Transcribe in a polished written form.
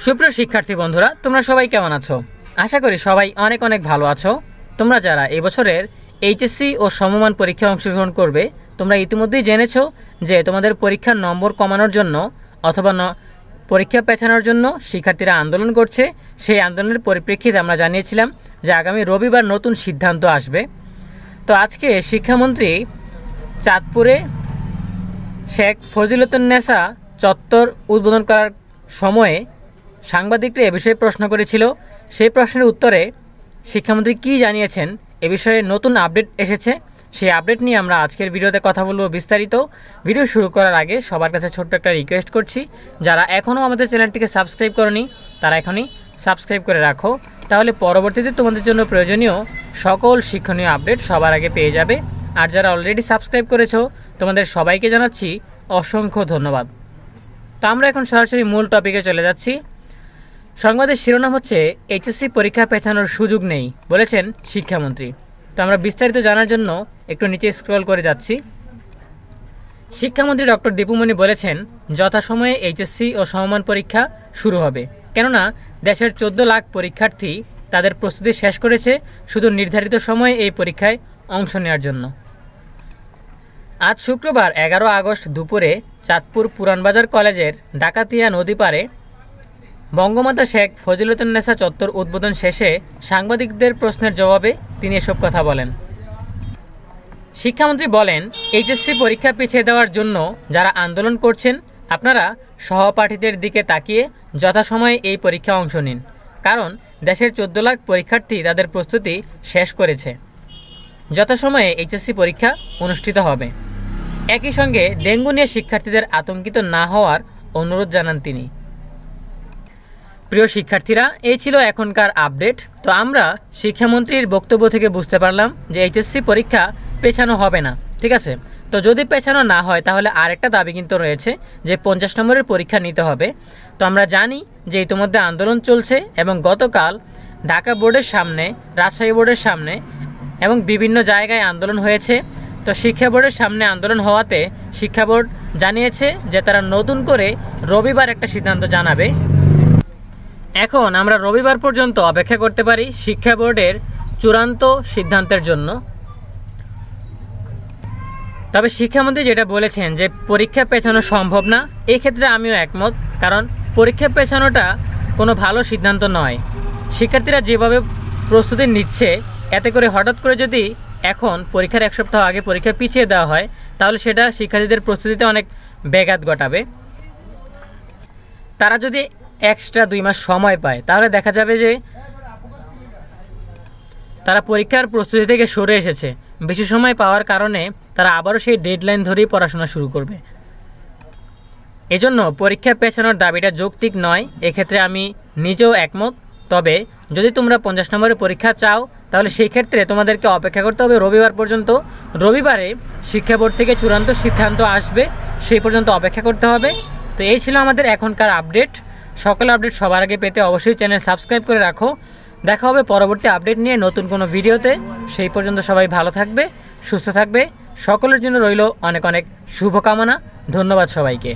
সুপ্রিয় শিক্ষার্থী বন্ধুরা, তোমরা সবাই কেমন আছো? আশা করি সবাই অনেক অনেক ভালো আছো। তোমরা যারা এই বছরের এইচএসসি ও সমমান পরীক্ষায় অংশগ্রহণ করবে, তোমরা ইতিমধ্যেই জেনেছো যে তোমাদের পরীক্ষার নম্বর কমানোর জন্য অথবা পরীক্ষা পেছানোর জন্য শিক্ষার্থীরা আন্দোলন করছে। সেই আন্দোলনের পরিপ্রেক্ষিতে আমরা জানিয়েছিলাম যে আগামী রবিবার নতুন সিদ্ধান্ত আসবে। তো আজকে শিক্ষামন্ত্রী চাঁদপুরে শেখ ফজিলতুন্নেসা চত্বর উদ্বোধন করার সময়ে সাংবাদিকরা এ বিষয়ে প্রশ্ন করেছিল। সেই প্রশ্নের উত্তরে শিক্ষামন্ত্রী কী জানিয়েছেন, এ বিষয়ে নতুন আপডেট এসেছে। সেই আপডেট নিয়ে আমরা আজকের ভিডিওতে কথা বলবো বিস্তারিত। ভিডিও শুরু করার আগে সবার কাছে ছোট্ট একটা রিকোয়েস্ট করছি, যারা এখনও আমাদের চ্যানেলটিকে সাবস্ক্রাইব করনি তারা এখনই সাবস্ক্রাইব করে রাখো, তাহলে পরবর্তীতে তোমাদের জন্য প্রয়োজনীয় সকল শিক্ষণীয় আপডেট সবার আগে পেয়ে যাবে। আর যারা অলরেডি সাবস্ক্রাইব করেছো তোমাদের সবাইকে জানাচ্ছি অসংখ্য ধন্যবাদ। তো আমরা এখন সরাসরি মূল টপিকে চলে যাচ্ছি। সংবাদের শিরোনাম হচ্ছে এইচএসসি পরীক্ষা পেছানোর সুযোগ নেই বলেছেন শিক্ষামন্ত্রী। তো আমরা বিস্তারিত জানার জন্য একটু নিচে স্ক্রল করে যাচ্ছি। শিক্ষামন্ত্রী ডক্টর দীপুমণি বলেছেন, যথাসময়ে এইচএসসি ও সমমান পরীক্ষা শুরু হবে, কেননা দেশের 14 লাখ পরীক্ষার্থী তাদের প্রস্তুতি শেষ করেছে শুধু নির্ধারিত সময়ে এই পরীক্ষায় অংশ নেওয়ার জন্য। আজ শুক্রবার 11 আগস্ট দুপুরে চাঁদপুর পুরানবাজার কলেজের ডাকাতিয়া নদী পাড়ে বঙ্গমাতা শেখ ফজিলতুন্নেসা চত্বর উদ্বোধন শেষে সাংবাদিকদের প্রশ্নের জবাবে তিনি এসব কথা বলেন। শিক্ষামন্ত্রী বলেন, এইচএসসি পরীক্ষা পিছিয়ে দেওয়ার জন্য যারা আন্দোলন করছেন, আপনারা সহপাঠীদের দিকে তাকিয়ে যথাসময়ে এই পরীক্ষা অংশ নিন, কারণ দেশের 14 লাখ পরীক্ষার্থী তাদের প্রস্তুতি শেষ করেছে। যথাসময়ে এইচএসসি পরীক্ষা অনুষ্ঠিত হবে। একই সঙ্গে ডেঙ্গু নিয়ে শিক্ষার্থীদের আতঙ্কিত না হওয়ার অনুরোধ জানান তিনি। প্রিয় শিক্ষার্থীরা, এই ছিল এখনকার আপডেট। তো আমরা শিক্ষামন্ত্রীর বক্তব্য থেকে বুঝতে পারলাম যে এইচএসসি পরীক্ষা পেছানো হবে না, ঠিক আছে। তো যদি পেছানো না হয় তাহলে আরেকটা দাবি কিন্তু রয়েছে যে 50 নম্বরের পরীক্ষা নিতে হবে। তো আমরা জানি যে ইতিমধ্যে আন্দোলন চলছে এবং গতকাল ঢাকা বোর্ডের সামনে, রাজশাহী বোর্ডের সামনে এবং বিভিন্ন জায়গায় আন্দোলন হয়েছে। তো শিক্ষা বোর্ডের সামনে আন্দোলন হওয়াতে শিক্ষা বোর্ড জানিয়েছে যে তারা নতুন করে রবিবার একটা সিদ্ধান্ত জানাবে। এখন আমরা রবিবার পর্যন্ত অপেক্ষা করতে পারি শিক্ষা বোর্ডের চূড়ান্ত সিদ্ধান্তের জন্য। তবে শিক্ষামন্ত্রী যেটা বলেছেন যে পরীক্ষা পেছানো সম্ভব না, এই ক্ষেত্রে আমিও একমত, কারণ পরীক্ষা পেছানোটা কোনো ভালো সিদ্ধান্ত নয়। শিক্ষার্থীরা যেভাবে প্রস্তুতি নিচ্ছে, এতে করে হঠাৎ করে যদি এখন পরীক্ষার 1 সপ্তাহ আগে পরীক্ষা পিছিয়ে দেওয়া হয় তাহলে সেটা শিক্ষার্থীদের প্রস্তুতিতে অনেক ব্যাঘাত ঘটাবে। তারা যদি এক্সট্রা 2 মাস সময় পায় তাহলে দেখা যাবে যে তারা পরীক্ষার প্রস্তুতি থেকে সরে এসেছে। বেশি সময় পাওয়ার কারণে তারা আবারও সেই ডেডলাইন ধরেই পড়াশোনা শুরু করবে। এজন্য পরীক্ষা পেছানোর দাবিটা যৌক্তিক নয়, এক্ষেত্রে আমি নিজেও একমত। তবে যদি তোমরা 50 নম্বরের পরীক্ষা চাও তাহলে সেই ক্ষেত্রে তোমাদেরকে অপেক্ষা করতে হবে রবিবার পর্যন্ত। রবিবারে শিক্ষা বোর্ড থেকে চূড়ান্ত সিদ্ধান্ত আসবে, সেই পর্যন্ত অপেক্ষা করতে হবে। তো এই ছিল আমাদের এখনকার আপডেট। সকল আপডেট সবার আগে পেতে অবশ্যই চ্যানেল সাবস্ক্রাইব করে রাখো। দেখা হবে পরবর্তী আপডেট নিয়ে নতুন কোনো ভিডিওতে। সেই পর্যন্ত সবাই ভালো থাকবে, সুস্থ থাকবে। সকলের জন্য রইল অনেক অনেক শুভকামনা। ধন্যবাদ সবাইকে।